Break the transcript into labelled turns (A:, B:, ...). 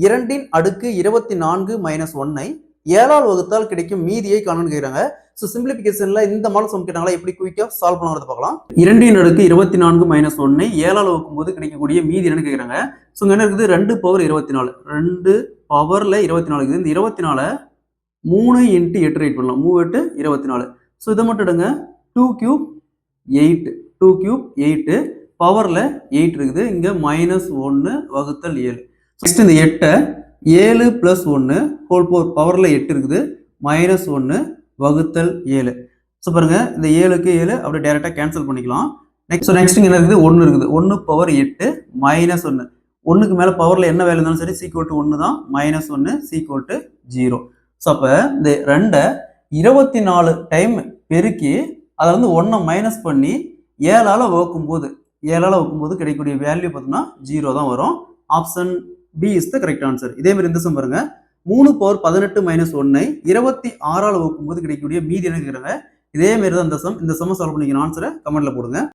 A: 2 அடுக்கு 24 மைனஸ் 1ஐ 7ஆல் வகுத்தால் கிடைக்கும் மீதியை காணன்னு கேட்குறாங்க. ஸோ சிம்பிளிஃபிகேஷன்ல இந்த மாடல் சம் கேட்டாங்களா, எப்படி குயிக்காக சால்வ் பண்ணுறது பார்க்கலாம். 2 அடுக்கு 24 மைனஸ் 1ஐ 7ஆல் வகுக்கும்போது கிடைக்கக்கூடிய மீதி என்னன்னு கேட்குறாங்க. ஸோ இங்கே என்ன இருக்குது, 2 பவர் 24, 2 பவரில் 24 இருக்குது. இந்த 24 3 இன்ட்டு 8 ரைட் பண்ணலாம். 3 8 24. ஸோ இதை மட்டும் எடுங்க. 2 கியூப் 8, 2 கியூப் 8 பவரில் 8 இருக்குது. இங்கே -1 வகுத்தல் 7. நெக்ஸ்ட் இந்த 8 7 + 1 ஹோல் பவரில் 8 இருக்குது. -1 வகுத்தல் 7. ஸோ பாருங்க, இந்த 7க்கு 7 அப்படியே டைரெக்டாக கேன்சல் பண்ணிக்கலாம். நெக்ஸ்ட் என்ன இருக்குது, 1 இருக்குது. 1 பவர் 8 -1. 1க்கு மேலே பவரில் என்ன வேல்யூ இருந்தாலும் சரி = 1 தான். -1 = 0. ஸோ அப்போ இந்த 2 24 டைம் பெருக்கி அதை வந்து 1 மைனஸ் பண்ணி 7ஆல் வகுக்கும்போது கிடைக்கக்கூடிய வேல்யூ பார்த்தோம்னா 0 தான் வரும். Option B is the correct answer. இதே மாதிரி இந்த சம் பாருங்க, 3 பவர் 18 மைனஸ் 1ஐ 26ஆல் வகுக்கும்போது கிடைக்கக்கூடிய மீதி என்ன கேட்குறாங்க. இதே மாதிரி தான் இந்த சம். இந்த சம்மை சால்வ் பண்ணிக்கிற ஆன்சரை கமெண்ட்ல போடுங்க.